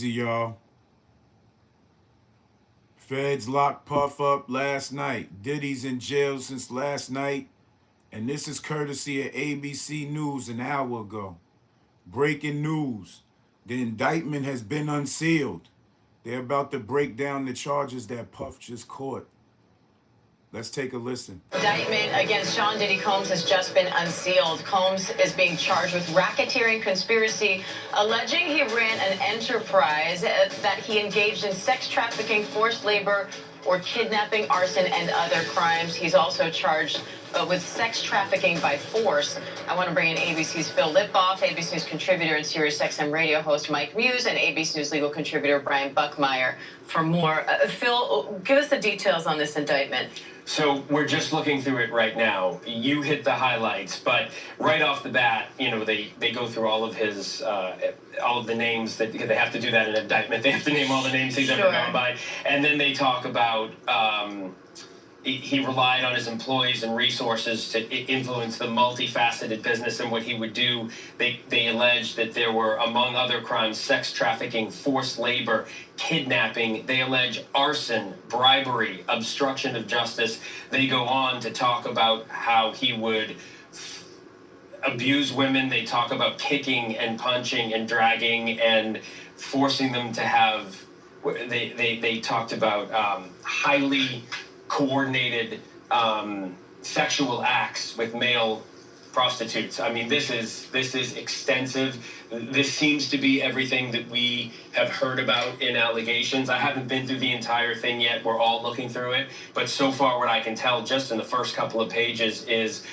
Y'all. Feds locked Puff up last night. Diddy's in jail since last night. And this is courtesy of ABC News an hour ago. Breaking news. The indictment has been unsealed. They're about to break down the charges that Puff just caught. Let's take a listen. Indictment against Sean Diddy Combs has just been unsealed. Combs is being charged with racketeering conspiracy, alleging he ran an enterprise that he engaged in sex trafficking, forced labor, or kidnapping, arson, and other crimes. He's also charged with sex trafficking by force. I want to bring in ABC's Phil Lippoff, ABC News contributor and SiriusXM radio host Mike Muse, and ABC News legal contributor Brian Buckmeyer for more. Phil, give us the details on this indictment. So we're just looking through it right now. You hit the highlights, but right off the bat, they go through all of his, all of the names that they have to do that in an indictment. They have to name all the names he's ever gone by. And then they talk about he relied on his employees and resources to influence the multifaceted business and what he would do. They alleged that there were, among other crimes, sex trafficking, forced labor, kidnapping. They allege arson, bribery, obstruction of justice. They go on to talk about how he would abuse women. They talk about kicking and punching and dragging and forcing them to have, they talked about highly coordinated sexual acts with male prostitutes. I mean, this is extensive. This seems to be everything that we have heard about in allegations. I haven't been through the entire thing yet. We're all looking through it. But so far, what I can tell just in the first couple of pages is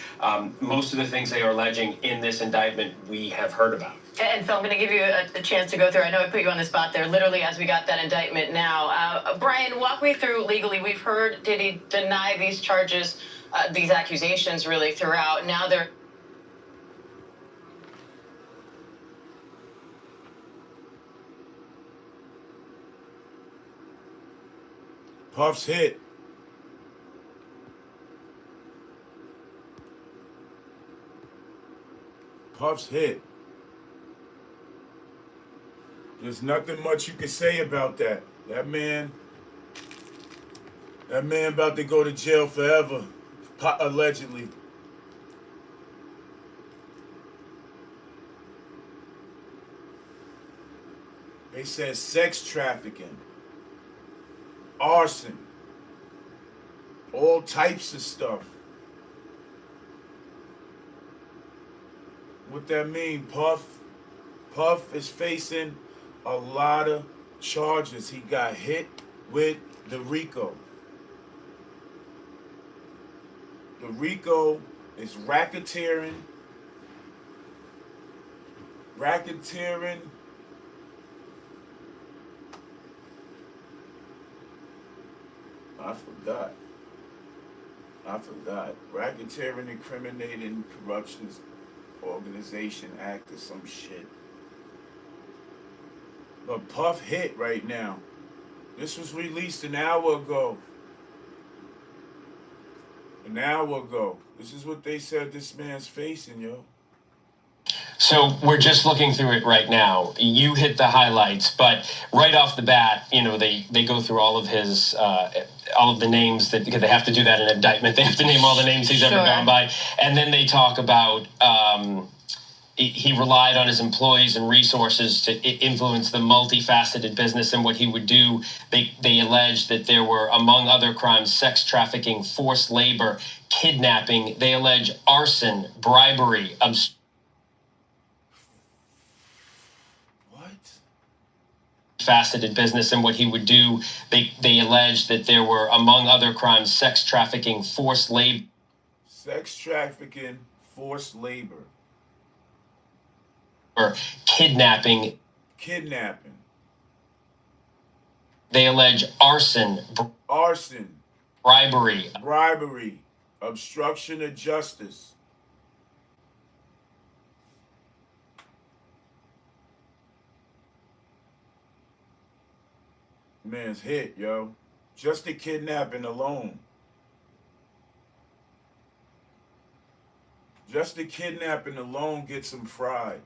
most of the things they are alleging in this indictment we have heard about. And Phil, I'm going to give you a chance to go through. I know I put you on the spot there, literally as we got that indictment now. Brian, walk me through legally. We've heard Diddy deny these charges, these accusations really throughout. Now they're... Puff's hit. Puff's hit. There's nothing much you can say about that. That man about to go to jail forever, allegedly. They said sex trafficking, arson, all types of stuff. What that mean, Puff? Puff is facing a lot of charges. He got hit with the Rico. The Rico is racketeering. I forgot. Racketeering, incriminating, corruption, organization act or some shit. But Puff hit right now. This was released an hour ago. An hour ago. This is what they said this man's facing, yo. So we're just looking through it right now. You hit the highlights, but right off the bat, they go through all of his, all of the names that, because they have to do that in an indictment. They have to name all the names he's ever gone by. And then they talk about he relied on his employees and resources to influence the multifaceted business and what he would do. They allege that there were, among other crimes, sex trafficking, forced labor, kidnapping. They allege arson, bribery, faceted business and what he would do. They allege that there were, among other crimes, sex trafficking, forced labor. Sex trafficking, forced labor. Or kidnapping. They allege arson. Bribery. Obstruction of justice. Man's hit, yo. Just the kidnapping alone. Just the kidnapping alone gets him fried.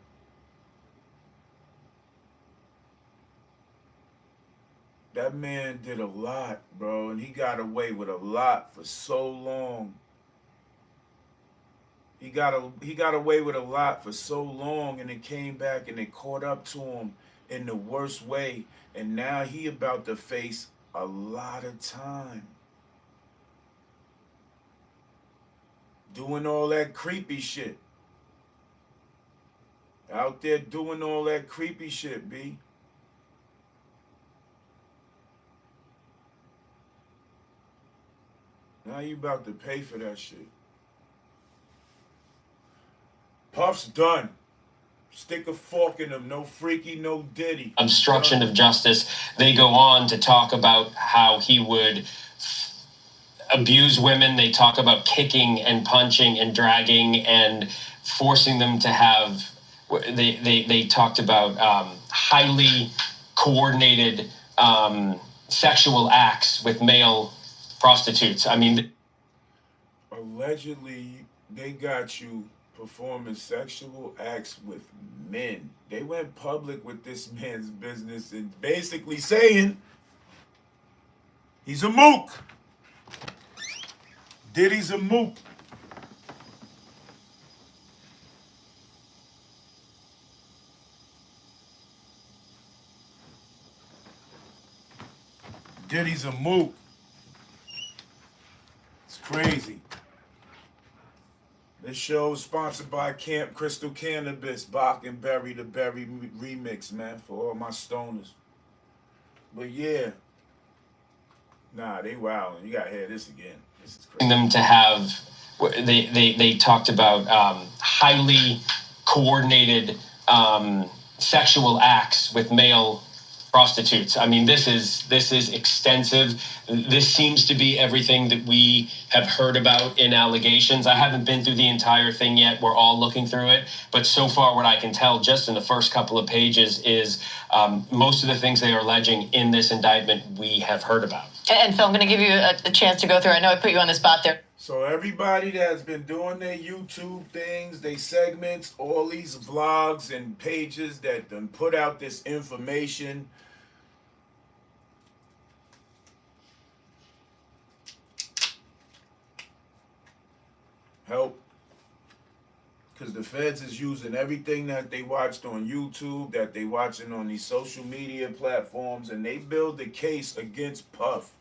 That man did a lot, bro, and he got away with a lot for so long. He got away with a lot for so long, and it came back and it caught up to him in the worst way, and now he about to face a lot of time doing all that creepy shit. Out there doing all that creepy shit, B. Now you about to pay for that shit. Puff's done. Stick a fork in him. No Freaky, no Diddy. Obstruction of justice. They go on to talk about how he would abuse women. They talk about kicking and punching and dragging and forcing them to have. They talked about highly coordinated sexual acts with male prostitutes. I mean, allegedly, they got you performing sexual acts with men. They went public with this man's business and basically saying he's a mook. Diddy's a mook. Diddy's a mook. It's crazy. This show is sponsored by Camp Crystal Cannabis, Bach and Berry, the Berry remix, man, for all my stoners. But yeah, nah, they wildin'. You gotta hear this again. This is crazy. Them to have. They talked about highly coordinated sexual acts with male prostitutes. I mean, this is extensive. This seems to be everything that we have heard about in allegations. I haven't been through the entire thing yet. We're all looking through it. But so far, what I can tell just in the first couple of pages is most of the things they are alleging in this indictment we have heard about. And Phil, I'm going to give you a chance to go through. I know I put you on the spot there. So everybody that's been doing their YouTube things, they segments, all these vlogs and pages that done put out this information, help. Because the feds is using everything that they watched on YouTube, that they watching on these social media platforms, and they build the case against Puff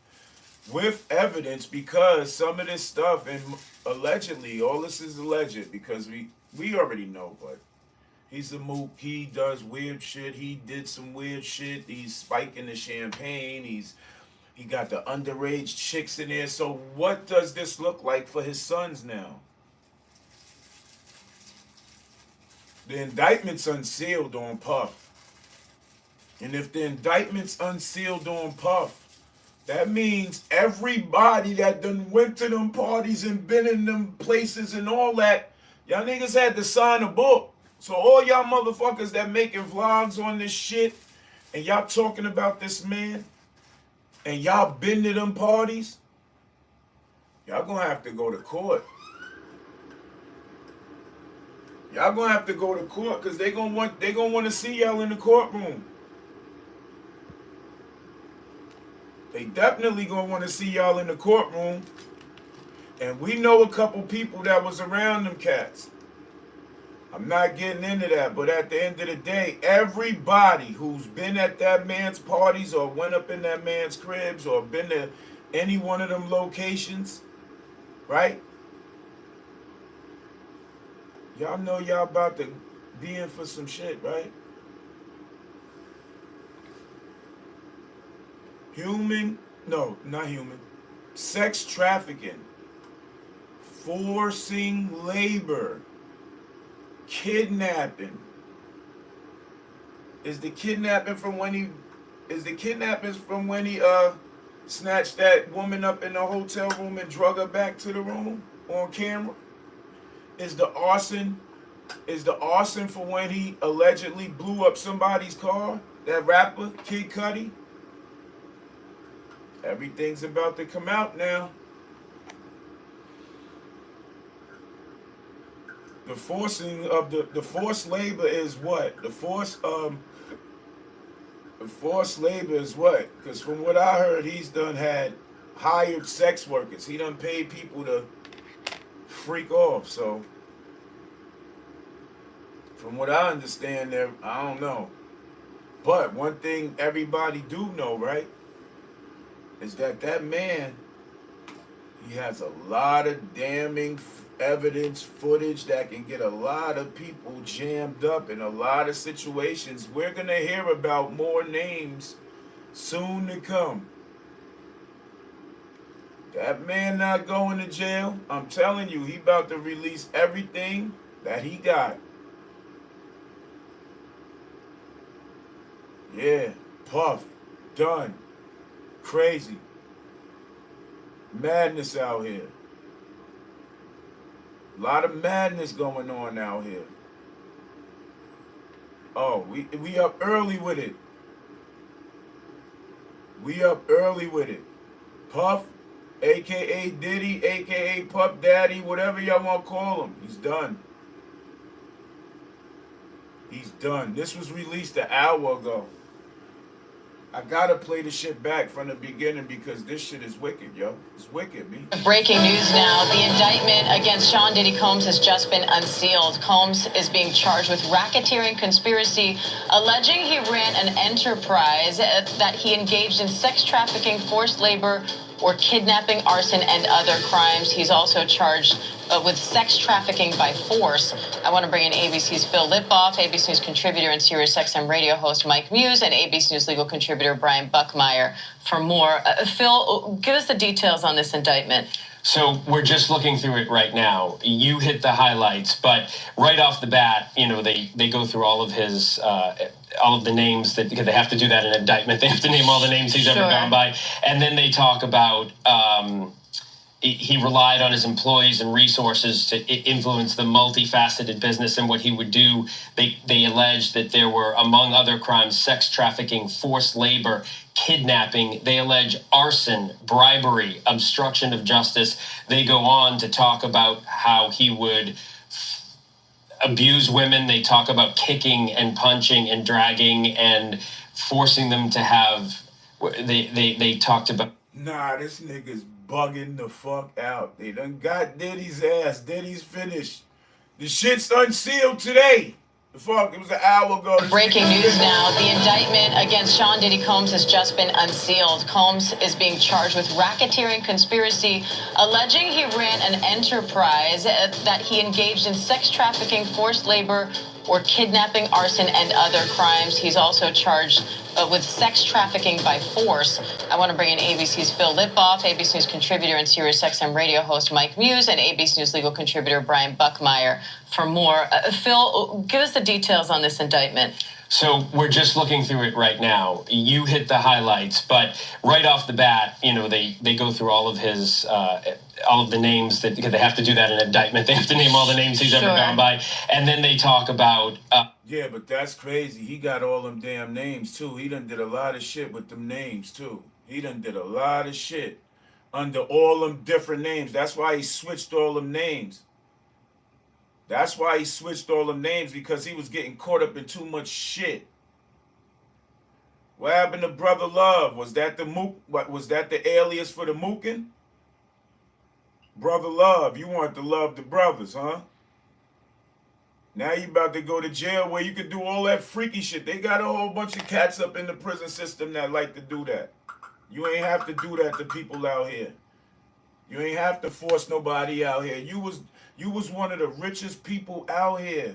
with evidence, because some of this stuff, and allegedly, all this is alleged because we already know, but he's a mook. He does weird shit. He did some weird shit. He's spiking the champagne. He got the underage chicks in there. So what does this look like for his sons now? The indictment's unsealed on Puff. And if the indictment's unsealed on Puff, that means everybody that done went to them parties and been in them places and all that, y'all niggas had to sign a book. So all y'all motherfuckers that making vlogs on this shit and y'all talking about this man and y'all been to them parties, y'all gonna have to go to court. Y'all gonna have to go to court because they gonna want to see y'all in the courtroom. They definitely gonna want to see y'all in the courtroom. And we know a couple people that was around them cats. I'm not getting into that, but at the end of the day, everybody who's been at that man's parties or went up in that man's cribs or been to any one of them locations, right? Y'all know y'all about to be in for some shit, right? Sex trafficking, forcing labor, kidnapping. Is the kidnapping from when he snatched that woman up in the hotel room and drug her back to the room on camera? Is the arson for when he allegedly blew up somebody's car? That rapper, Kid Cudi? Everything's about to come out now. The forcing of the forced labor is what? The force Forced labor is what? Because from what I heard, he's done had hired sex workers. He done paid people to freak off. So from what I understand, there, I don't know. But one thing everybody do know, right, is that that man, he has a lot of damning evidence, footage that can get a lot of people jammed up in a lot of situations. We're gonna hear about more names soon to come. That man not going to jail. I'm telling you, he about to release everything that he got. Yeah, Puff, done. Crazy. Madness out here. A lot of madness going on out here. Oh, we up early with it. We up early with it. Puff, aka Diddy, aka Puff Daddy, whatever y'all want to call him. He's done. He's done. This was released an hour ago. I gotta play the shit back from the beginning because this shit is wicked, yo. It's wicked, me. Breaking news now. The indictment against Sean Diddy Combs has just been unsealed. Combs is being charged with racketeering conspiracy, alleging he ran an enterprise that he engaged in sex trafficking, forced labor, or kidnapping, arson, and other crimes. He's also charged with sex trafficking by force. I want to bring in ABC's Phil Lippoff, ABC News contributor and SiriusXM radio host Mike Muse, and ABC News legal contributor Brian Buckmeyer for more. Phil, give us the details on this indictment. So we're just looking through it right now. You hit the highlights, but right off the bat, they go through all of his all of the names that, because they have to do that in an indictment. They have to name all the names he's ever gone by, and then they talk about he relied on his employees and resources to influence the multifaceted business and what he would do. They allege that there were, among other crimes, sex trafficking, forced labor, kidnapping. They allege arson, bribery, obstruction of justice. They go on to talk about how he would abuse women. They talk about kicking and punching and dragging and forcing them to have. They talked about. Nah, this nigga's bugging the fuck out. They done got Diddy's ass. Diddy's finished. The shit's unsealed today. The fuck, it was an hour ago. Breaking news now. The indictment against Sean Diddy Combs has just been unsealed. Combs is being charged with racketeering conspiracy, alleging he ran an enterprise that he engaged in sex trafficking, forced labor, or kidnapping, arson, and other crimes. He's also charged with sex trafficking by force. I want to bring in ABC's Phil Lippoff, ABC News contributor and SiriusXM radio host Mike Muse, and ABC News legal contributor Brian Buckmeyer for more. Phil, give us the details on this indictment. So we're just looking through it right now. You hit the highlights, but right off the bat, they go through all of his all of the names that, because they have to do that in an indictment. They have to name all the names he's ever gone by, and then they talk about. Yeah, but that's crazy. He got all them damn names too. He done did a lot of shit with them names too. He done did a lot of shit under all them different names. That's why he switched all them names. That's why he switched all them names, because he was getting caught up in too much shit. What happened to Brother Love? Was that the Mook? What was that, the alias for the Mookin? Brother Love, you want to love the brothers, huh? Now you about to go to jail where you can do all that freaky shit. They got a whole bunch of cats up in the prison system that like to do that. You ain't have to do that to people out here. You ain't have to force nobody out here. You was one of the richest people out here.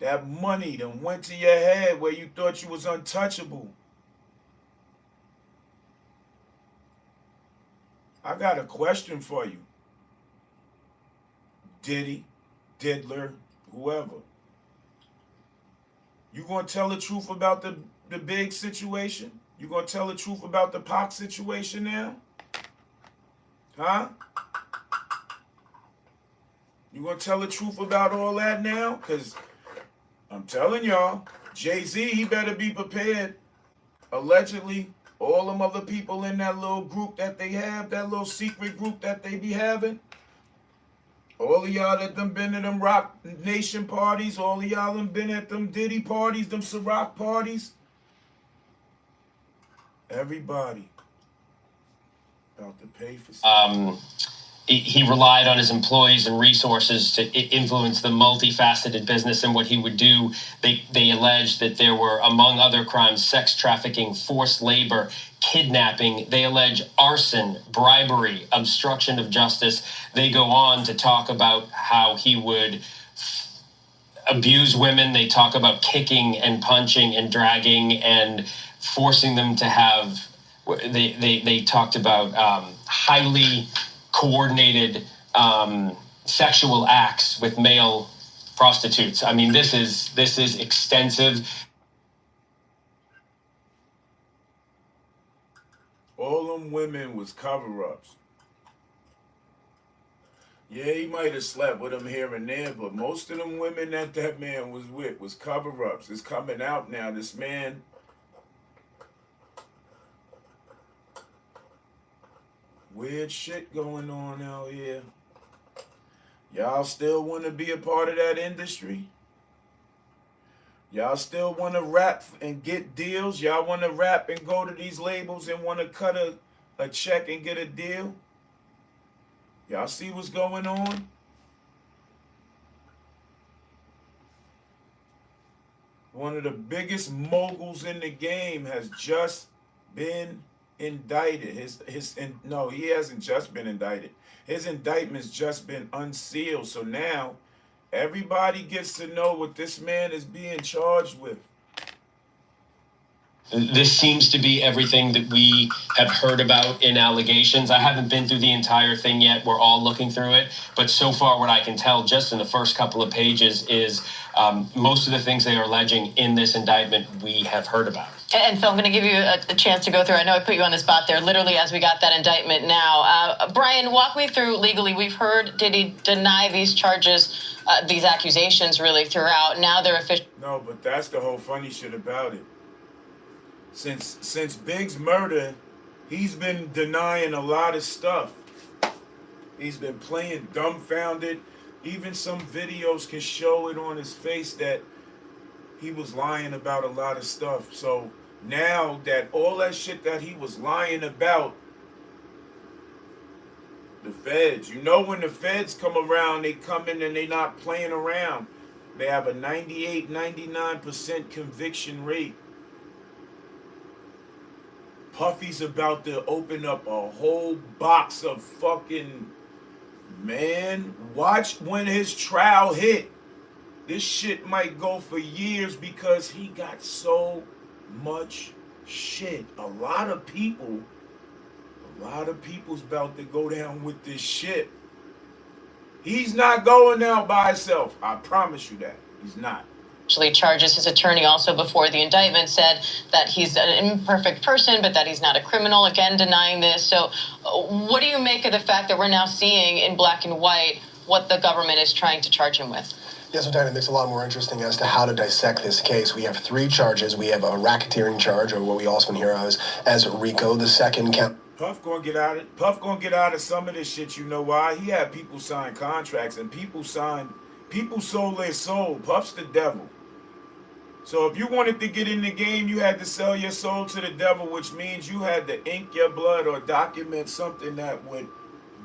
That money done went to your head where you thought you was untouchable. I got a question for you. Diddy, Diddler, whoever. You gonna tell the truth about the big situation? You gonna tell the truth about the Pac situation now? Huh? You gonna tell the truth about all that now? Because I'm telling y'all, Jay-Z, he better be prepared. Allegedly, all them other people in that little group that they have, that little secret group that they be having, all of y'all that done been to them Rock Nation parties, all of y'all done been at them Diddy parties, them Ciroc parties, Everybody about to pay for he relied on his employees and resources to influence the multifaceted business and what he would do. They alleged that there were, among other crimes, sex trafficking, forced labor, kidnapping. They allege arson, bribery, obstruction of justice. They go on to talk about how he would abuse women. They talk about kicking and punching and dragging and forcing them to have. They talked about highly coordinated sexual acts with male prostitutes. I mean, this is extensive. All them women was cover-ups. Yeah, he might have slept with them here and there, but most of them women that man was with was cover-ups. It's coming out now. This man, weird shit going on out here. Y'all still want to be a part of that industry? Y'all still want to rap and get deals? Y'all want to rap and go to these labels and want to cut a check and get a deal? Y'all see what's going on? One of the biggest moguls in the game has just been indicted. No, he hasn't just been indicted. His indictment's just been unsealed. So now everybody gets to know what this man is being charged with. This seems to be everything that we have heard about in allegations. I haven't been through the entire thing yet. We're all looking through it. But so far, what I can tell just in the first couple of pages is most of the things they are alleging in this indictment we have heard about. And Phil, I'm going to give you a chance to go through. I know I put you on the spot there, literally as we got that indictment now. Brian, walk me through legally. We've heard Diddy deny these charges, these accusations really throughout. Now they're official. No, but that's the whole funny shit about it. Since Big's murder, he's been denying a lot of stuff. He's been playing dumbfounded. Even some videos can show it on his face that he was lying about a lot of stuff. So now that all that shit that he was lying about, the feds, you know, when the feds come around, they come in and they not playing around. They have a 98, 99% conviction rate. Puffy's about to open up a whole box of fucking, man, watch when his trial hit. This shit might go for years because he got so much shit. A lot of people's about to go down with this shit. He's not going down by himself. I promise you that. He's not. Actually charges. His attorney also before the indictment said that he's an imperfect person, but that he's not a criminal, again denying this. So what do you make of the fact that we're now seeing in black and white what the government is trying to charge him with? Yes, so it makes it a lot more interesting as to how to dissect this case. We have three charges. We have a racketeering charge, or what we also hear as Rico. The second count. Puff gonna get out of Puff gonna get out of some of this shit. You know why? He had people sign contracts, and people sold their soul. Puff's the devil. So if you wanted to get in the game, you had to sell your soul to the devil, which means you had to ink your blood or document something that would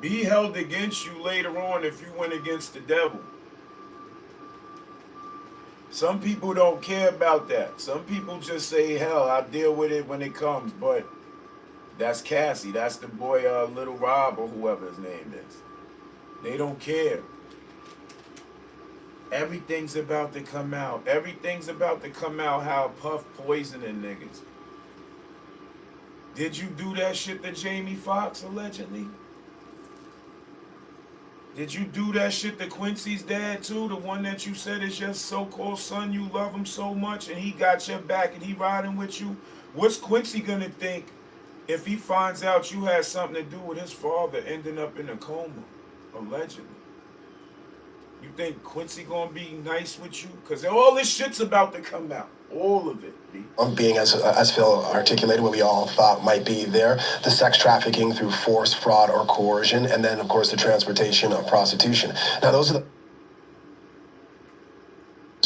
be held against you later on if you went against the devil. Some people don't care about that. Some people just say, hell, I'll deal with it when it comes. But that's Cassie. That's the boy, Little Rob, or whoever his name is. They don't care. Everything's about to come out. Everything's about to come out how Puff poisoning niggas. Did you do that shit to Jamie Foxx, allegedly? Did you do that shit to Quincy's dad, too? The one that you said is your so-called son, you love him so much, and he got your back and he riding with you? What's Quincy gonna think if he finds out you had something to do with his father ending up in a coma, allegedly? You think Quincy gonna be nice with you? Because all this shit's about to come out. All of it. Being, as Phil articulated, what we all thought might be there, the sex trafficking through force, fraud, or coercion, and then, of course, the transportation of prostitution. Now, those are the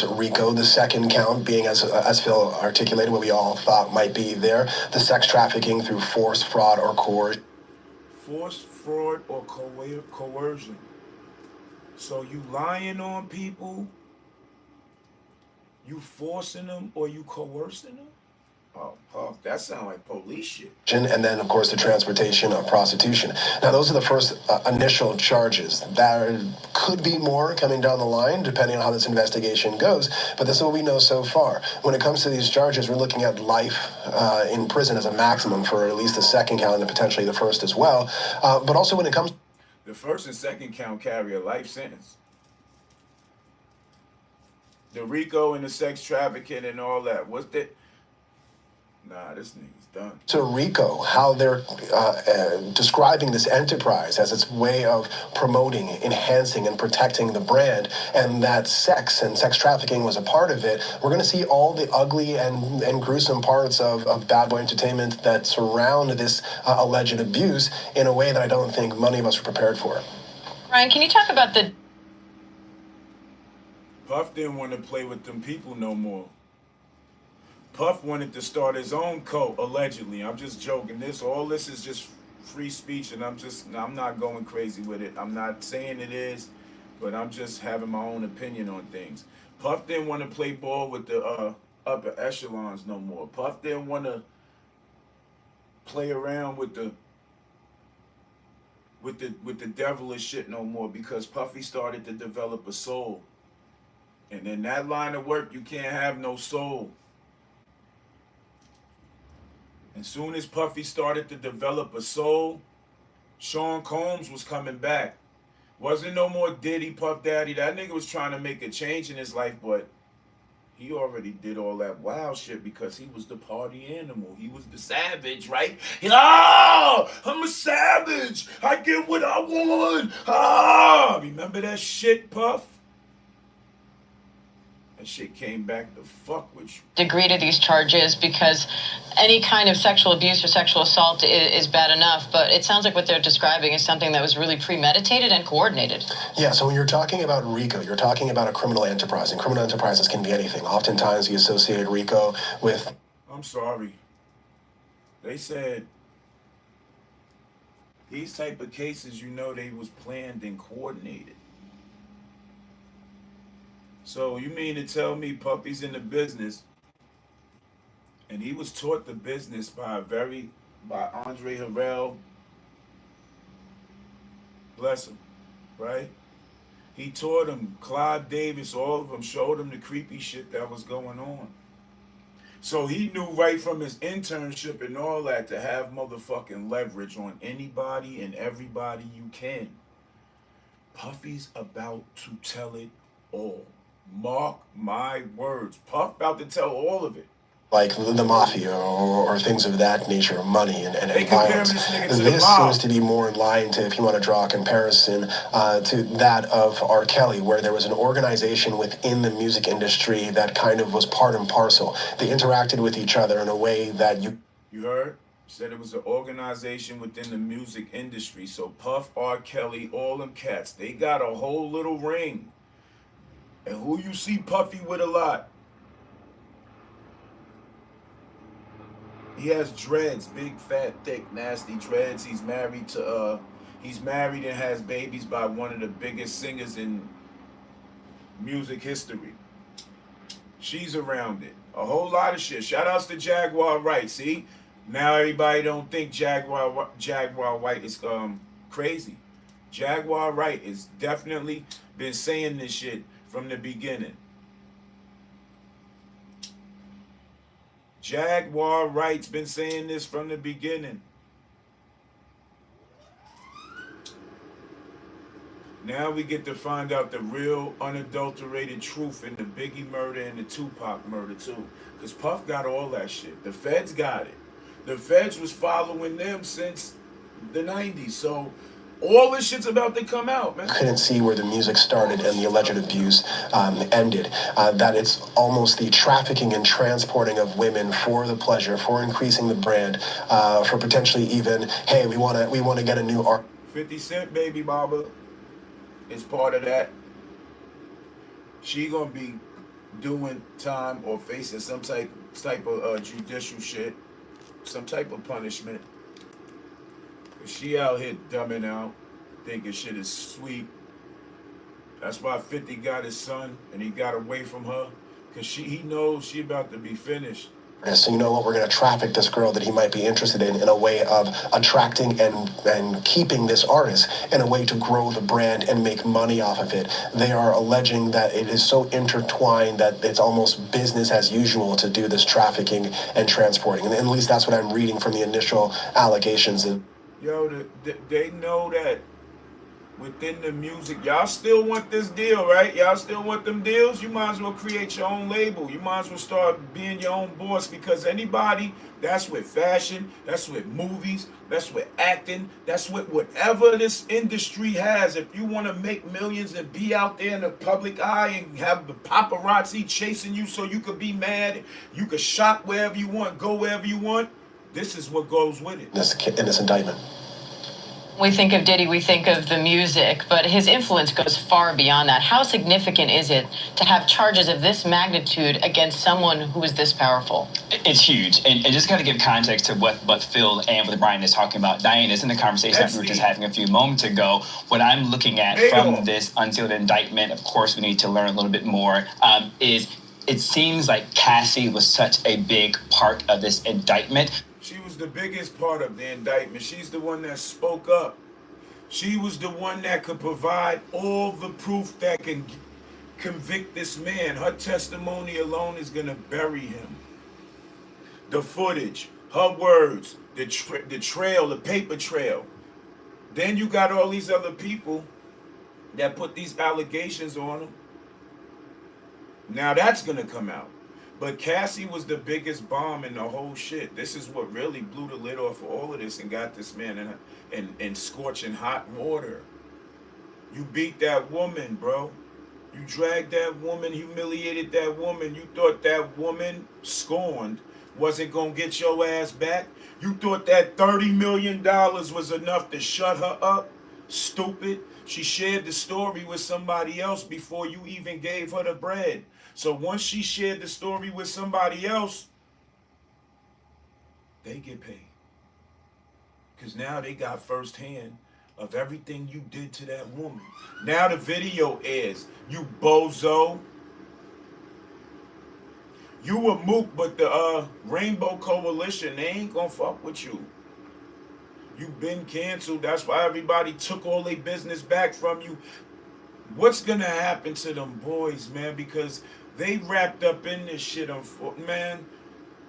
Rico, the second count being, as Phil articulated, what we all thought might be there, the sex trafficking through force, fraud, or coercion. Force, fraud, or coercion. So you lying on people, you forcing them, or you coercing them? Oh, that sounds like police shit. And then, of course, the transportation of prostitution. Now, those are the first initial charges. There could be more coming down the line, depending on how this investigation goes, but this is what we know so far. When it comes to these charges, we're looking at life in prison as a maximum for at least the second count and potentially the first as well. But also when it comes... The first and second count carry a life sentence. The Rico and the sex trafficking and all that. What's that? Nah, this nigga's done. To Rico, how they're describing this enterprise as its way of promoting, enhancing, and protecting the brand, and that sex and sex trafficking was a part of it. We're going to see all the ugly and gruesome parts of Bad Boy Entertainment that surround this alleged abuse in a way that I don't think many of us were prepared for. Ryan, can you talk about the... Puff didn't want to play with them people no more. Puff wanted to start his own cult, allegedly. I'm just joking. All this is just free speech, and I'm not going crazy with it. I'm not saying it is, but I'm just having my own opinion on things. Puff didn't want to play ball with the upper echelons no more. Puff didn't want to play around with the devilish shit no more, because Puffy started to develop a soul. And in that line of work, you can't have no soul. As soon as Puffy started to develop a soul, Sean Combs was coming back. Wasn't no more Diddy, Puff Daddy. That nigga was trying to make a change in his life, but he already did all that wild shit because he was the party animal. He was the savage, right? I'm a savage. I get what I want. Remember that shit, Puff? That shit came back to fuck with you. Degree to these charges, because any kind of sexual abuse or sexual assault is bad enough, but it sounds like what they're describing is something that was really premeditated and coordinated. Yeah, so when you're talking about Rico, you're talking about a criminal enterprise, and criminal enterprises can be anything. Oftentimes we associate Rico with... I'm sorry. They said these type of cases, they was planned and coordinated. So you mean to tell me Puffy's in the business, and he was taught the business by Andre Harrell, bless him, right? He taught him, Clive Davis, all of them, showed him the creepy shit that was going on. So he knew right from his internship and all that to have motherfucking leverage on anybody and everybody you can. Puffy's about to tell it all. Mark my words. Puff about to tell all of it. Like the mafia or things of that nature, money and They violence. This seems to be more in line to, if you want to draw a comparison, to that of R. Kelly, where there was an organization within the music industry that kind of was part and parcel. They interacted with each other in a way that you... You heard? Said it was an organization within the music industry. So Puff, R. Kelly, all them cats, they got a whole little ring. And who you see Puffy with a lot? He has dreads, big, fat, thick, nasty dreads. He's married and has babies by one of the biggest singers in music history. She's around it. A whole lot of shit. Shout outs to Jaguar Wright. See? Now everybody don't think Jaguar Wright is crazy. Jaguar Wright has definitely been saying this shit from the beginning. Jaguar Wright's been saying this from the beginning. Now we get to find out the real unadulterated truth in the Biggie murder and the Tupac murder too. Because Puff got all that shit. The feds got it. The feds was following them since the 90s. So all this shit's about to come out, man. Couldn't see where the music started and the alleged abuse ended. That it's almost the trafficking and transporting of women for the pleasure, for increasing the brand, for potentially even, hey, we want to get a new art. 50 Cent baby mama is part of that. She gonna be doing time or facing some type of judicial shit, some type of punishment. She out here dumbing out, thinking shit is sweet. That's why 50 got his son and he got away from her. Cause he knows she about to be finished. So you know what, we're going to traffic this girl that he might be interested in a way of attracting and keeping this artist in a way to grow the brand and make money off of it. They are alleging that it is so intertwined that it's almost business as usual to do this trafficking and transporting. And at least that's what I'm reading from the initial allegations. Yo, they know that within the music, y'all still want this deal, right? Y'all still want them deals? You might as well create your own label. You might as well start being your own boss, because anybody that's with fashion, that's with movies, that's with acting, that's with whatever this industry has. If you want to make millions and be out there in the public eye and have the paparazzi chasing you so you could be mad, you could shop wherever you want, go wherever you want, this is what goes with it. In this indictment. We think of Diddy, we think of the music, but his influence goes far beyond that. How significant is it to have charges of this magnitude against someone who is this powerful? It's huge. And just got to give context to what Phil and what Brian is talking about. Diane, is in the conversation that we were just having a few moments ago. What I'm looking at from this unsealed indictment, of course, we need to learn a little bit more, is it seems like Cassie was such a big part of this indictment. She was the biggest part of the indictment. She's the one that spoke up. She was the one that could provide all the proof that can convict this man. Her testimony alone is going to bury him. The footage, her words, the trail, the paper trail. Then you got all these other people that put these allegations on him. Now that's going to come out. But Cassie was the biggest bomb in the whole shit. This is what really blew the lid off of all of this and got this man in scorching hot water. You beat that woman, bro. You dragged that woman, humiliated that woman. You thought that woman, scorned, wasn't going to get your ass back. You thought that $30 million was enough to shut her up? Stupid. She shared the story with somebody else before you even gave her the bread. So once she shared the story with somebody else, they get paid. Because now they got firsthand of everything you did to that woman. Now the video is, you bozo. You were mook, but the Rainbow Coalition, they ain't gonna fuck with you. You've been canceled. That's why everybody took all their business back from you. What's gonna happen to them boys, man? Because they wrapped up in this shit, man.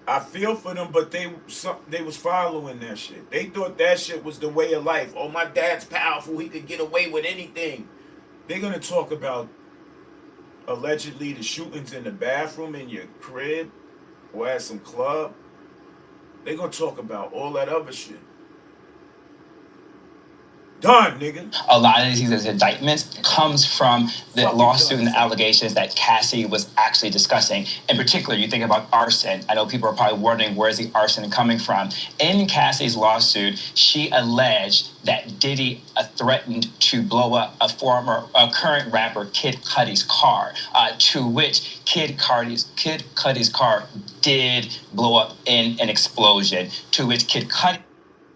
I feel for them, but they was following that shit. They thought that shit was the way of life. Oh, my dad's powerful. He could get away with anything. They're gonna talk about allegedly the shootings in the bathroom in your crib or at some club. They're gonna talk about all that other shit. Done, nigga. A lot of these indictments comes from the lawsuit and the allegations that Cassie was actually discussing. In particular, you think about arson. I know people are probably wondering, where's the arson coming from? In Cassie's lawsuit, she alleged that Diddy threatened to blow up a current rapper Kid Cudi's car, to which Kid Cudi's car did blow up in an explosion, to which Kid Cudi...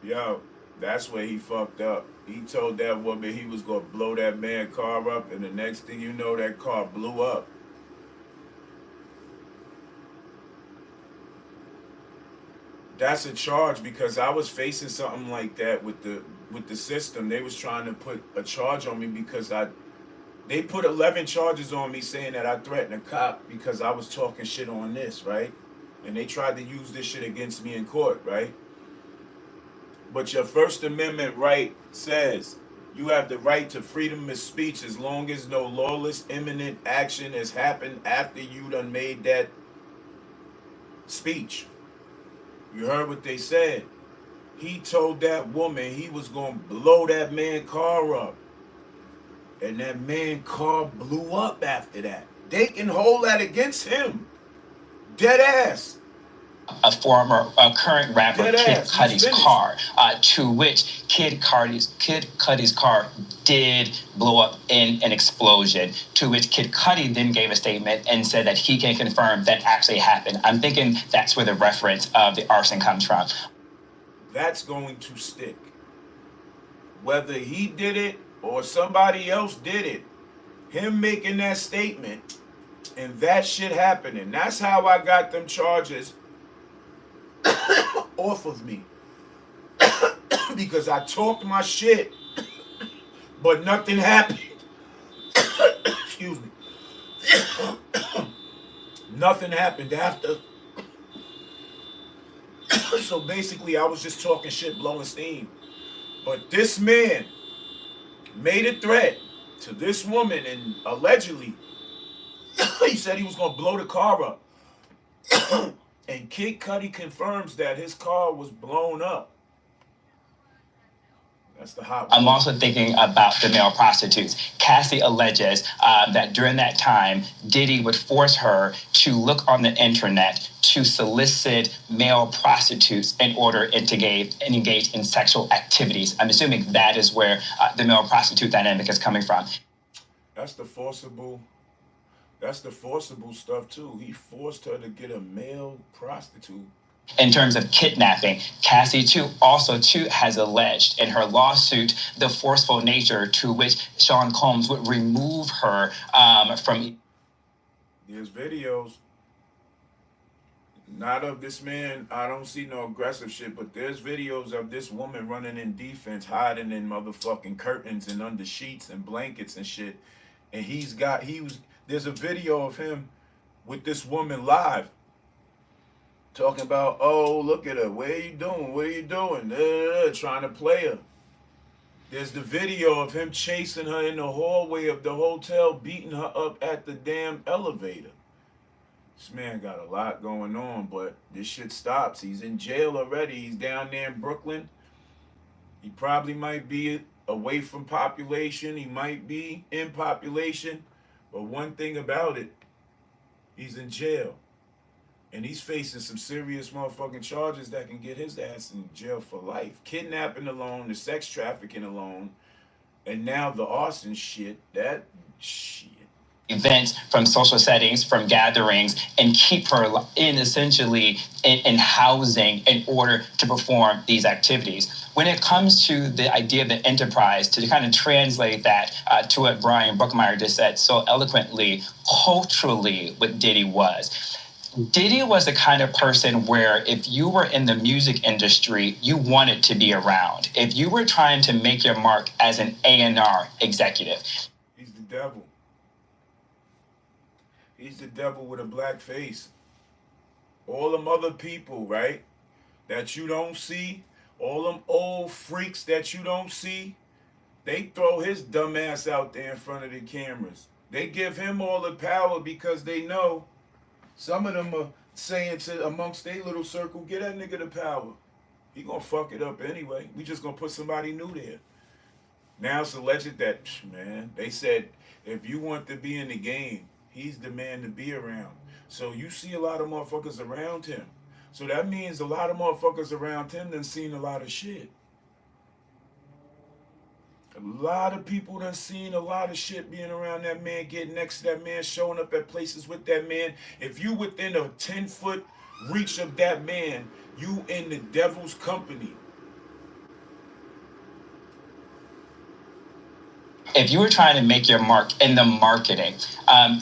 Yo, that's where he fucked up. He told that woman he was going to blow that man's car up, and the next thing you know, that car blew up. That's a charge, because I was facing something like that with the system. They was trying to put a charge on me because they put 11 charges on me saying that I threatened a cop because I was talking shit on this, right? And they tried to use this shit against me in court, right? But your First Amendment right says you have the right to freedom of speech as long as no lawless imminent action has happened after you done made that speech. You heard what they said. He told that woman he was going to blow that man's car up. And that man's car blew up after that. They can hold that against him. Dead ass. a current rapper, Dead Kid ass. He's Cudi's finished. car, to which Kid Cudi's car did blow up in an explosion, to which Kid Cudi then gave a statement and said that he can confirm that actually happened. I'm thinking that's where the reference of the arson comes from. That's going to stick. Whether he did it or somebody else did it, him making that statement and that shit happening, that's how I got them charges off of me. Because I talked my shit, but nothing happened. Excuse me. Nothing happened after. So basically, I was just talking shit, blowing steam. But this man made a threat to this woman, and allegedly, he said he was going to blow the car up. And Kid Cudi confirms that his car was blown up. That's the hot one. I'm also thinking about the male prostitutes. Cassie alleges that during that time, Diddy would force her to look on the internet to solicit male prostitutes in order to engage in sexual activities. I'm assuming that is where the male prostitute dynamic is coming from. That's the forcible stuff too. He forced her to get a male prostitute. In terms of kidnapping, Cassie also has alleged in her lawsuit the forceful nature to which Sean Combs would remove her from. There's videos, not of this man. I don't see no aggressive shit, but there's videos of this woman running in defense, hiding in motherfucking curtains and under sheets and blankets and shit. And there's a video of him with this woman live. Talking about, oh, look at her. What are you doing? What are you doing? Trying to play her. There's the video of him chasing her in the hallway of the hotel, beating her up at the damn elevator. This man got a lot going on, but this shit stops. He's in jail already. He's down there in Brooklyn. He probably might be away from population. He might be in population. But one thing about it, he's in jail. And he's facing some serious motherfucking charges that can get his ass in jail for life. Kidnapping alone, the sex trafficking alone, and now the arson shit. That shit. Events, from social settings, from gatherings, and keep her essentially in housing in order to perform these activities. When it comes to the idea of the enterprise, to kind of translate that to what Brian Buckmeyer just said so eloquently, culturally, what Diddy was. Diddy was the kind of person where if you were in the music industry, you wanted to be around. If you were trying to make your mark as an A&R executive. He's the devil. He's the devil with a black face. All them other people, right, that you don't see, all them old freaks that you don't see, they throw his dumb ass out there in front of the cameras. They give him all the power because they know. Some of them are saying to amongst their little circle, get that nigga the power. He gonna fuck it up anyway. We just gonna put somebody new there. Now it's alleged that, man, they said if you want to be in the game, he's the man to be around. So you see a lot of motherfuckers around him. So that means a lot of motherfuckers around him done seen a lot of shit. A lot of people done seen a lot of shit being around that man, getting next to that man, showing up at places with that man. If you within a 10-foot reach of that man, you in the devil's company. If you were trying to make your mark in the marketing,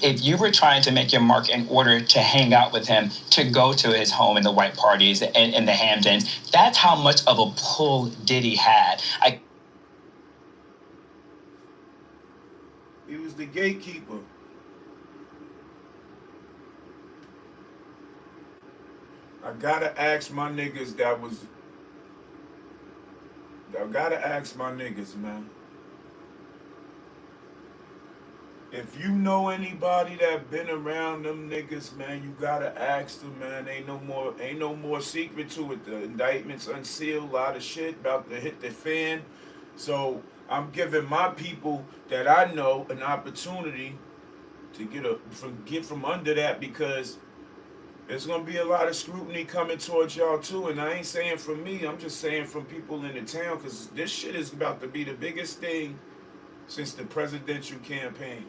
if you were trying to make your mark in order to hang out with him, to go to his home in the white parties and in the Hamptons, that's how much of a pull Diddy had. He was the gatekeeper. I gotta ask my niggas man. If you know anybody that been around them niggas, man, you gotta ask them, man. Ain't no more secret to it. The indictments unsealed, a lot of shit about to hit the fan. So I'm giving my people that I know an opportunity to get from under that, because There's gonna be a lot of scrutiny coming towards y'all too, and I ain't saying from me. I'm just saying from people in the town, because this shit is about to be the biggest thing since the presidential campaign.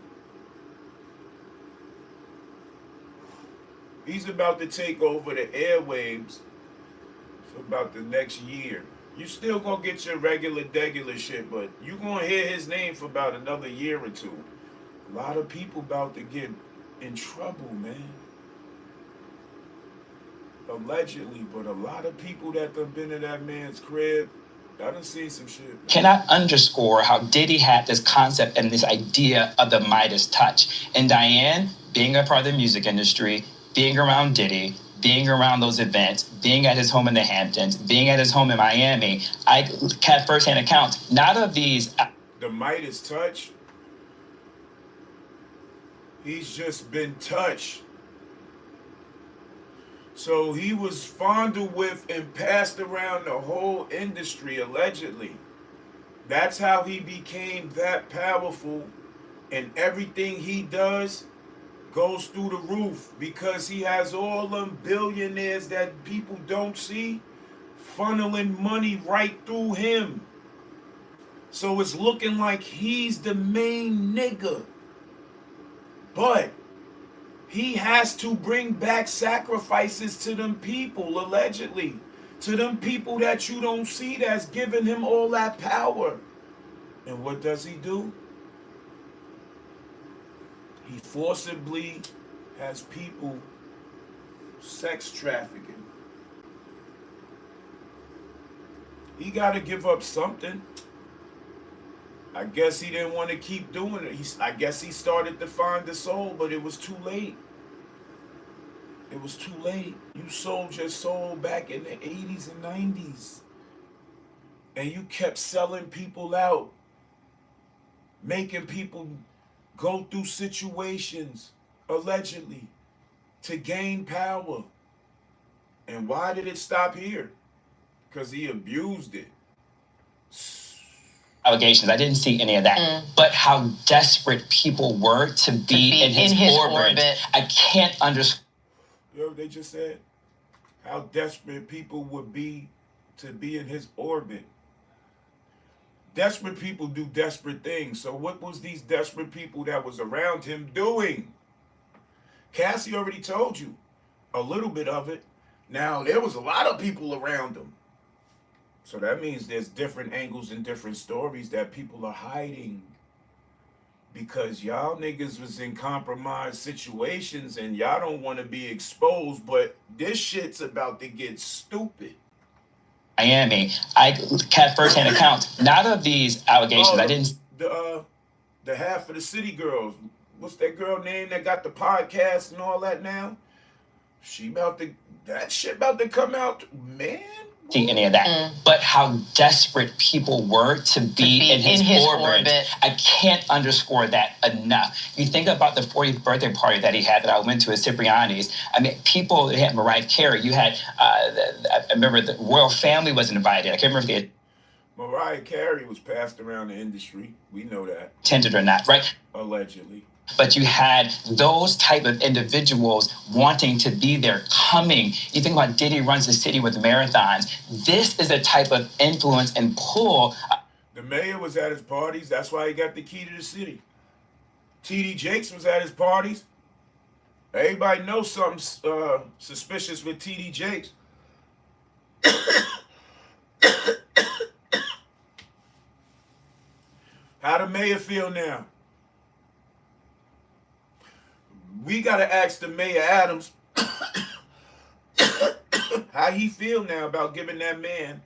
He's about to take over the airwaves for about the next year. You still gonna get your regular shit, but you gonna hear his name for about another year or two. A lot of people about to get in trouble, man. Allegedly, but a lot of people that done been in that man's crib, I done seen some shit, man. Cannot underscore how Diddy had this concept and this idea of the Midas touch. And Diane, being a part of the music industry, being around Diddy, being around those events, being at his home in the Hamptons, being at his home in Miami, I had firsthand accounts, not of these. The Midas touch, he's just been touched. So he was fondled with and passed around the whole industry, allegedly. That's how he became that powerful, and everything he does goes through the roof because he has all them billionaires that people don't see funneling money right through him. So it's looking like he's the main nigga. But he has to bring back sacrifices to them people, allegedly. To them people that you don't see that's giving him all that power. And what does he do? He forcibly has people sex trafficking. He got to give up something. I guess he didn't want to keep doing it. I guess he started to find the soul, but it was too late. It was too late. You sold your soul back in the 80s and 90s. And you kept selling people out, making people go through situations, allegedly, to gain power. And why did it stop here? Because he abused it. Allegations. I didn't see any of that. But how desperate people were to be in his orbit. I can't understand. You know what they just said? How desperate people would be to be in his orbit. Desperate people do desperate things. So what was these desperate people that was around him doing? Cassie already told you a little bit of it. Now, there was a lot of people around him. So that means there's different angles and different stories that people are hiding. Because y'all niggas was in compromised situations and y'all don't want to be exposed, but this shit's about to get stupid. Miami, I had firsthand accounts, not of these allegations. I didn't. The half of the city girls. What's that girl name that got the podcast and all that now? That shit about to come out, man. See any of that. But how desperate people were to be in his orbit. I can't underscore that enough. You think about the 40th birthday party that he had that I went to at Cipriani's. I mean, people, they had Mariah Carey. You had, I remember the royal family was invited. I can't remember if they had. Mariah Carey was passed around the industry. We know that. Attended or not, right? Allegedly. But you had those type of individuals wanting to be there, coming. You think about Diddy runs the city with marathons. This is a type of influence and pull. The mayor was at his parties. That's why he got the key to the city. T.D. Jakes was at his parties. Everybody knows something suspicious with T.D. Jakes. How the mayor feel now? We got to ask the Mayor Adams how he feel now about giving that man,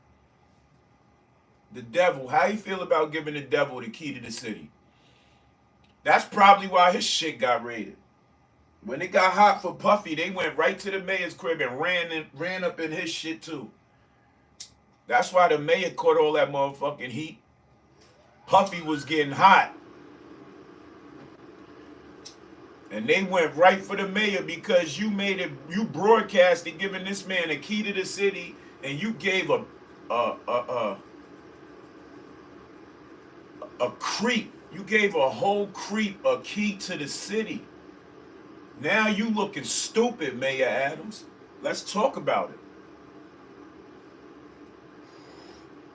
the devil, how he feel about giving the devil the key to the city. That's probably why his shit got raided. When it got hot for Puffy, they went right to the mayor's crib and ran up in his shit too. That's why the mayor caught all that motherfucking heat. Puffy was getting hot. And they went right for the mayor because you broadcasted giving this man a key to the city, and you gave a creep. You gave a whole creep a key to the city. Now you looking stupid, Mayor Adams. Let's talk about it.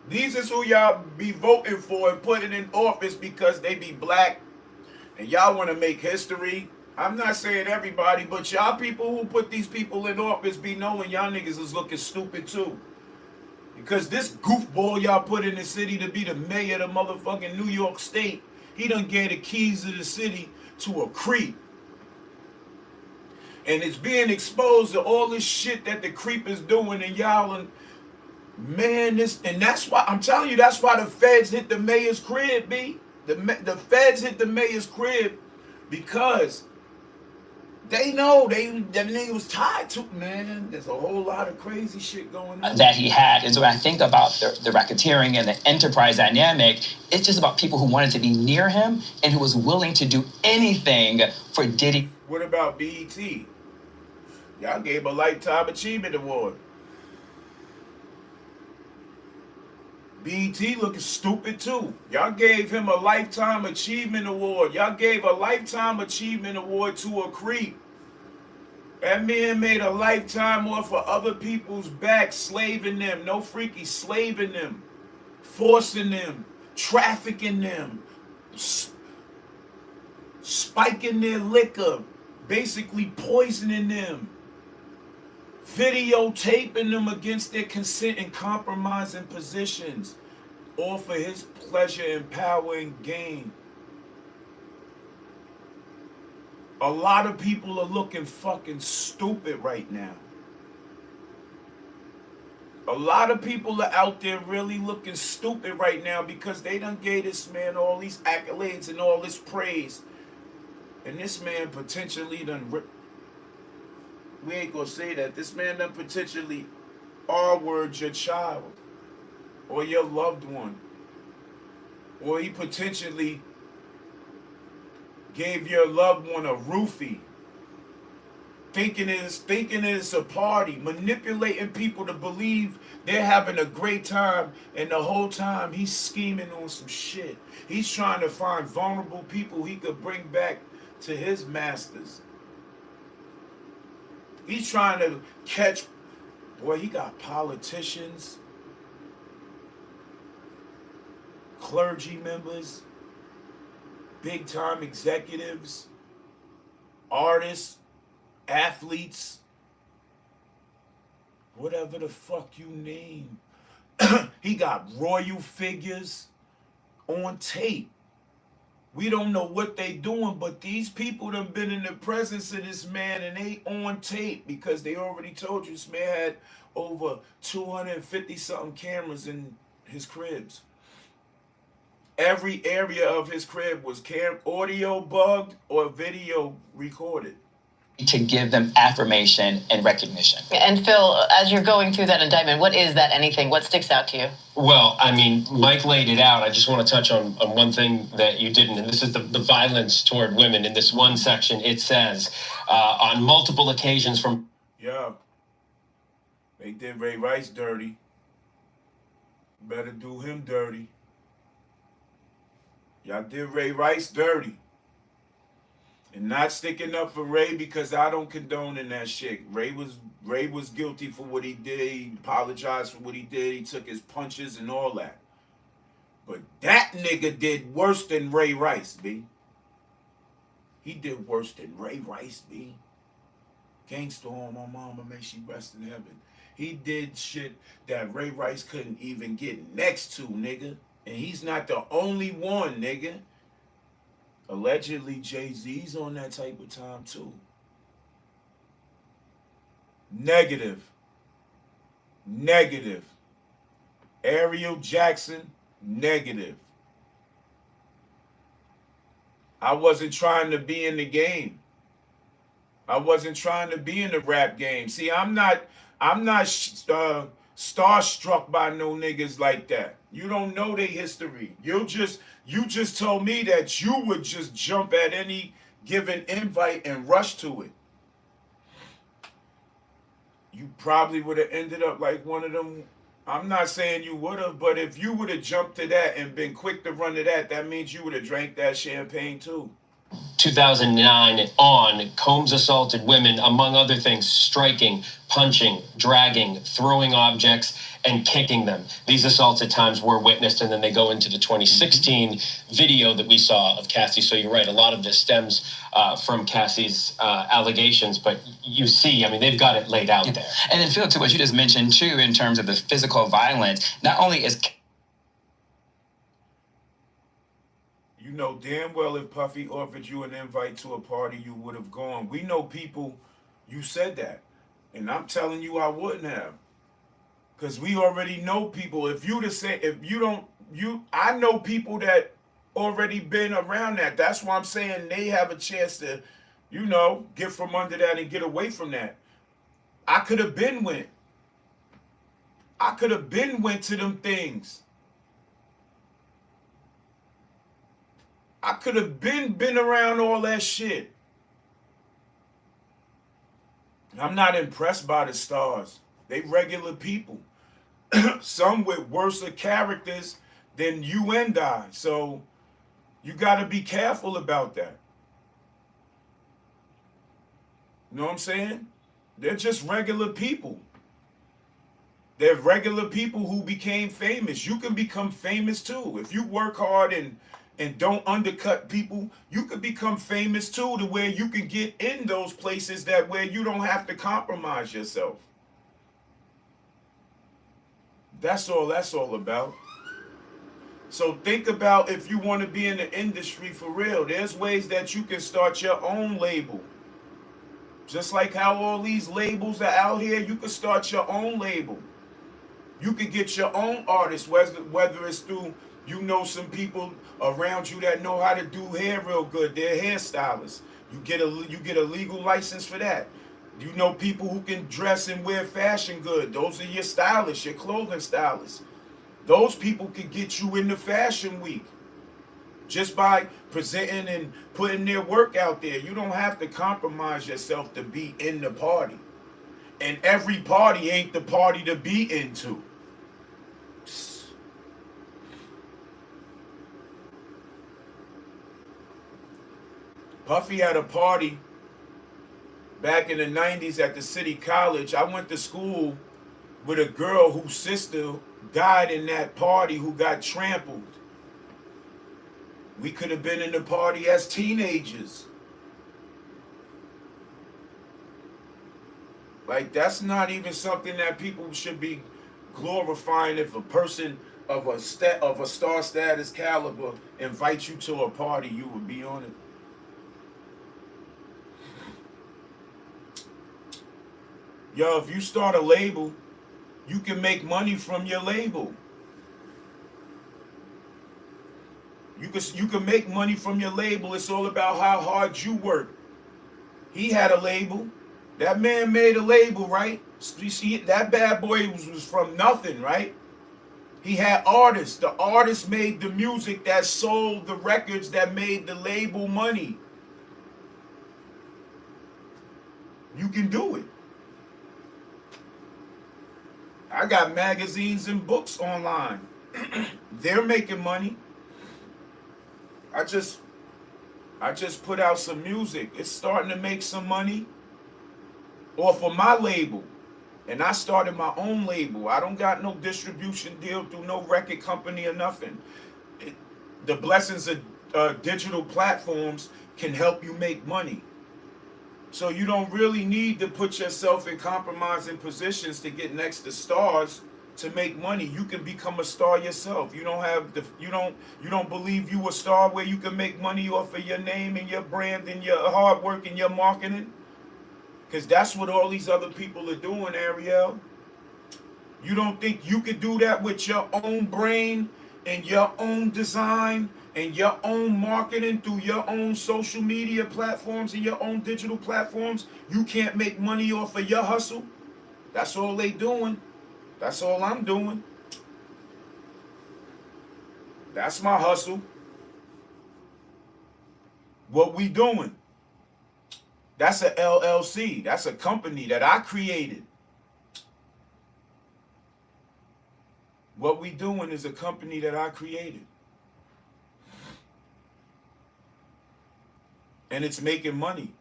These is who y'all be voting for and putting in office because they be black and y'all want to make history. I'm not saying everybody, but y'all people who put these people in office be knowing y'all niggas is looking stupid too. Because this goofball y'all put in the city to be the mayor of the motherfucking New York State, he done gave the keys to the city to a creep. And it's being exposed to all this shit that the creep is doing, and y'all, and man, and that's why I'm telling you, that's why the feds hit the mayor's crib, B. The feds hit the mayor's crib because they know them niggas was tied to, man. There's a whole lot of crazy shit going on. That he had. And so when I think about the racketeering and the enterprise dynamic, it's just about people who wanted to be near him and who was willing to do anything for Diddy. What about BET? Y'all gave a Lifetime Achievement Award. BET looking stupid too. Y'all gave him a Lifetime Achievement Award. Y'all gave a Lifetime Achievement Award to a creep. That man made a lifetime off of other people's backs, slaving them. No freaky, slaving them. Forcing them. Trafficking them. Spiking their liquor. Basically poisoning them. Videotaping them against their consent and compromising positions, all for his pleasure and power and gain. A lot of people are looking fucking stupid right now. A lot of people are out there really looking stupid right now because they done gave this man all these accolades and all this praise. And this man potentially done we ain't gonna say that. This man done potentially R-word your child or your loved one. Or he potentially gave your loved one a roofie. Thinking it's a party, manipulating people to believe they're having a great time, and the whole time he's scheming on some shit. He's trying to find vulnerable people he could bring back to his masters. He's trying to catch, boy, he got politicians, clergy members, big time executives, artists, athletes, whatever the fuck you name. He got royal figures on tape. We don't know what they doing, but these people done been in the presence of this man and they on tape because they already told you this man had over 250 something cameras in his cribs. Every area of his crib was audio bugged or video recorded. To give them affirmation and recognition. And Phil, as you're going through that indictment, what is that anything? What sticks out to you? Well, I mean, Mike laid it out. I just want to touch on one thing that you didn't, and this is the violence toward women. In this one section, it says, on multiple occasions from... Yeah. They did Ray Rice dirty. Better do him dirty. Y'all did Ray Rice dirty. And not sticking up for Ray because I don't condone in that shit. Ray was guilty for what he did. He apologized for what he did. He took his punches and all that. But that nigga did worse than Ray Rice, B. He did worse than Ray Rice, B. Gangsta on my mama, may she rest in heaven. He did shit that Ray Rice couldn't even get next to, nigga. And he's not the only one, nigga. Allegedly, Jay-Z's on that type of time, too. Negative. Ariel Jackson, negative. I wasn't trying to be in the game. I wasn't trying to be in the rap game. See, I'm not starstruck by no niggas like that. You don't know their history. You just told me that you would just jump at any given invite and rush to it. You probably would have ended up like one of them. I'm not saying you would have, but if you would have jumped to that and been quick to run to that, that means you would have drank that champagne too. 2009 on, Combs assaulted women, among other things, striking, punching, dragging, throwing objects, and kicking them. These assaults at times were witnessed, and then they go into the 2016 video that we saw of Cassie. So you're right, a lot of this stems from Cassie's allegations, but you see, I mean, they've got it laid out there. And then, Phil, to what you just mentioned, too, in terms of the physical violence, not only is... You know damn well if Puffy offered you an invite to a party, you would have gone. We know people, you said that. And I'm telling you I wouldn't have. Because we already know people. If you to say, if you don't, I know people that already been around that. That's why I'm saying they have a chance to, get from under that and get away from that. I could have been went. I could have been went to them things. I could have been around all that shit. I'm not impressed by the stars. They regular people. Some with worse characters than you and I. So you got to be careful about that. You know what I'm saying? They're just regular people. They're regular people who became famous. You can become famous too. If you work hard and don't undercut people, you could become famous too, to where you can get in those places that where you don't have to compromise yourself. That's all about. So think about if you want to be in the industry for real. There's ways that you can start your own label. Just like how all these labels are out here, you can start your own label. You can get your own artists, whether it's through, some people around you that know how to do hair real good. They're hairstylists. You get a legal license for that. You know people who can dress and wear fashion good. Those are your stylists, your clothing stylists. Those people can get you in the fashion week just by presenting and putting their work out there. You don't have to compromise yourself to be in the party. And every party ain't the party to be into. Puffy had a party back in the 90s at the city college. I went to school with a girl whose sister died in that party, who got trampled. We could have been in the party as teenagers. Like, that's not even something that people should be glorifying. If a person of a star status caliber invites you to a party, you would be on it. Yo, if you start a label, you can make money from your label. You can make money from your label. It's all about how hard you work. He had a label. That man made a label, right? You see, that bad boy was from nothing, right? He had artists. The artists made the music that sold the records that made the label money. You can do it. I got magazines and books online. They're making money. I just put out some music. It's starting to make some money off of my label. And I started my own label. I don't got no distribution deal through no record company or nothing. The blessings of digital platforms can help you make money. So you don't really need to put yourself in compromising positions to get next to stars to make money. You can become a star yourself. You don't believe you a star where you can make money off of your name and your brand and your hard work and your marketing? Because that's what all these other people are doing, Ariel. You don't think you could do that with your own brain and your own design and your own marketing through your own social media platforms and your own digital platforms? You can't make money off of your hustle? That's all they doing. That's all I'm doing. That's my hustle. What we doing? That's a LLC. That's a company that I created. What we doing is a company that I created. and it's making money.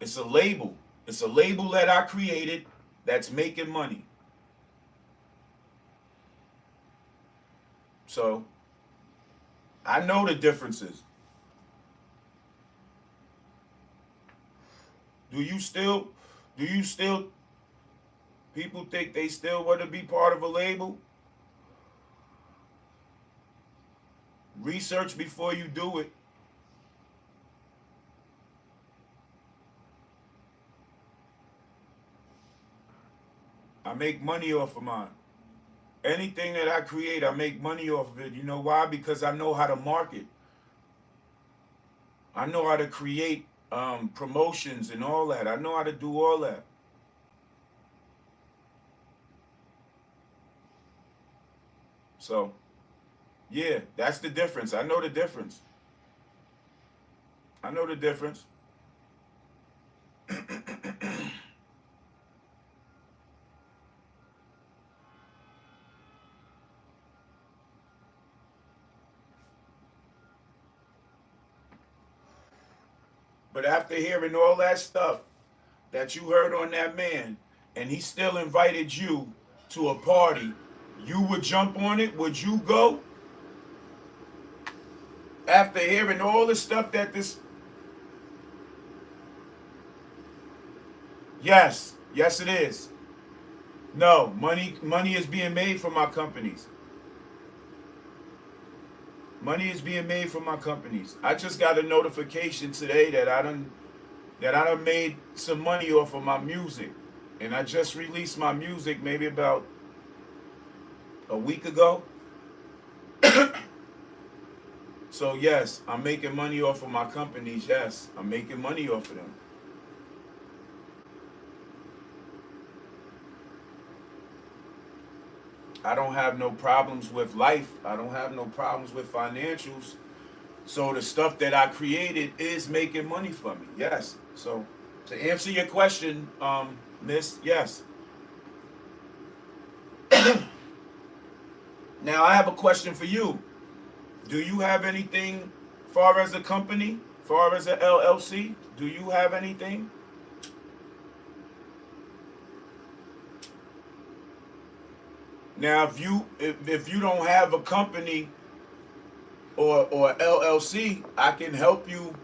It's a label. It's a label that I created that's making money. So I know the differences. Do you still people think they still want to be part of a label? Research before you do it. I make money off of mine. Anything that I create, I make money off of it. You know why? Because I know how to market. I know how to create promotions and all that. I know how to do all that. So, yeah, that's the difference. I know the difference. I know the difference. But after hearing all that stuff that you heard on that man, and he still invited you to a party, you would jump on it? Would you go? After hearing all the stuff that this... Yes, yes it is. No, money is being made from my companies. Money is being made from my companies. I just got a notification today that I done made some money off of my music. And I just released my music maybe about a week ago. So yes, I'm making money off of my companies. Yes, I'm making money off of them. I don't have no problems with life. I don't have no problems with financials. So the stuff that I created is making money for me. Yes. So to answer your question, Miss, yes. Now I have a question for you. Do you have anything far as a company, far as a LLC? Do you have anything? Now if you don't have a company or LLC, I can help you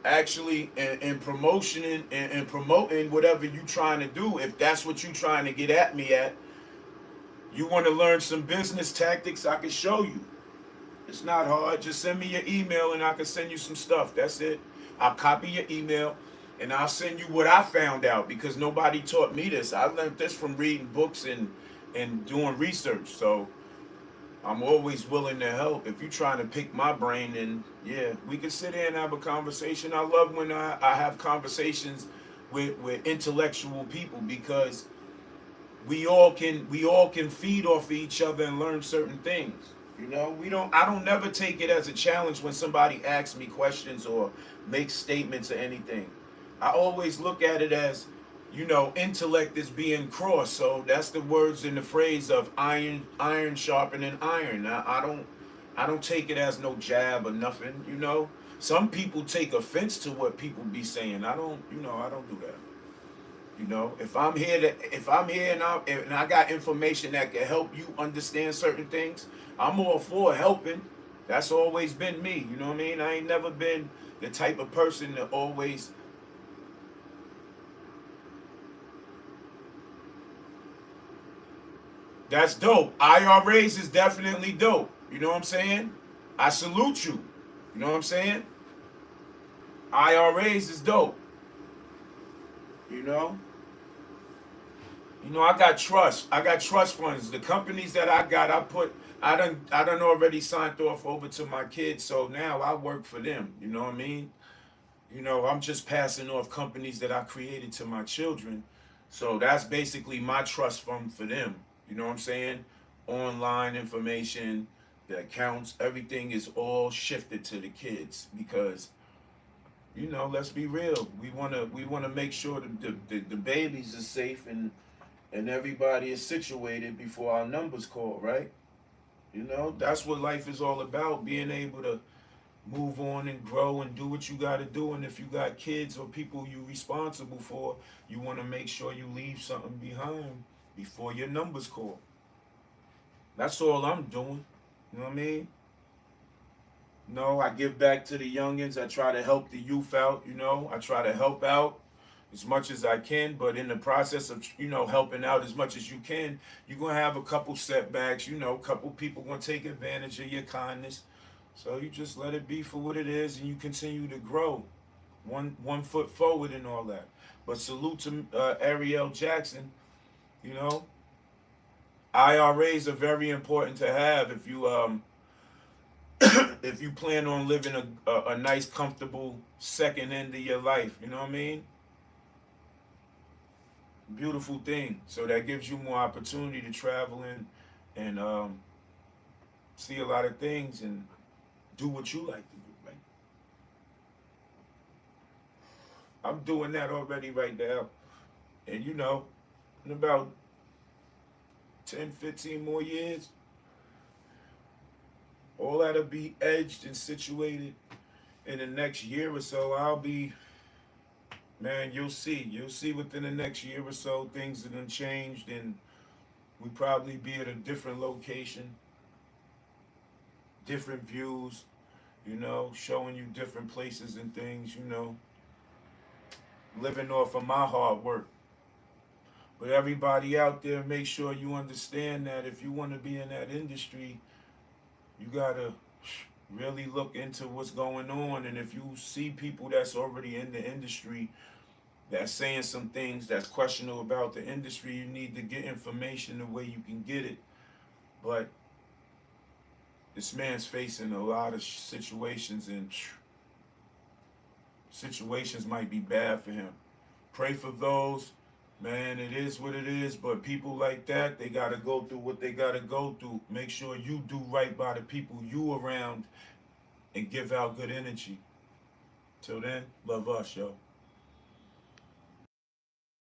actually in promotion and promoting whatever you trying to do. If that's what you trying to get at me at, you want to learn some business tactics, I can show you. It's not hard. Just send me your email and I can send you some stuff. That's it. I'll copy your email and I'll send you what I found out because nobody taught me this. I learned this from reading books and doing research. So I'm always willing to help. If you're trying to pick my brain, then yeah, we can sit here and have a conversation. I love when I have conversations with intellectual people because we all can feed off of each other and learn certain things. You know, I don't never take it as a challenge when somebody asks me questions or makes statements or anything. I always look at it as, you know, intellect is being crossed. So that's the words in the phrase of iron sharpening iron. I don't take it as no jab or nothing, you know. Some people take offense to what people be saying. I don't do that. You know, if I'm here and I got information that can help you understand certain things, I'm all for helping. That's always been me. You know what I mean? I ain't never been the type of person that always... That's dope. IRAs is definitely dope. You know what I'm saying? I salute you. You know what I'm saying? IRAs is dope. You know? You know, I got trust. I got trust funds. The companies that I got, I done already signed off over to my kids, so now I work for them. You know what I mean? You know, I'm just passing off companies that I created to my children. So that's basically my trust fund for them. You know what I'm saying? Online information, the accounts, everything is all shifted to the kids because, you know, let's be real. We wanna make sure that the babies are safe and everybody is situated before our numbers call, right? You know, that's what life is all about, being able to move on and grow and do what you got to do. And if you got kids or people you responsible for, you want to make sure you leave something behind before your number's called. That's all I'm doing. You know what I mean? No, I give back to the youngins. I try to help the youth out. I try to help out as much as I can, but in the process of helping out as much as you can, you're gonna have a couple setbacks. A couple people gonna take advantage of your kindness. So you just let it be for what it is, and you continue to grow, one foot forward and all that. But salute to Ariel Jackson. You know, IRAs are very important to have if you if you plan on living a nice, comfortable second end of your life. You know what I mean? Beautiful thing. So that gives you more opportunity to travel and see a lot of things and do what you like to do. Right? I'm doing that already right now. And in about 10, 15 more years, all that'll be edged and situated. In the next year or so, I'll be, man, you'll see. You'll see within the next year or so, things have changed, and we probably be at a different location, different views, showing you different places and things, living off of my hard work. But everybody out there, make sure you understand that if you want to be in that industry, you gotta really look into what's going on. And if you see people that's already in the industry that's saying some things that's questionable about the industry, you need to get information the way you can get it. But this man's facing a lot of situations, and situations might be bad for him. Pray for those. Man, it is what it is, but people like that, they got to go through what they got to go through. Make sure you do right by the people you around and give out good energy. Till then, love us, yo.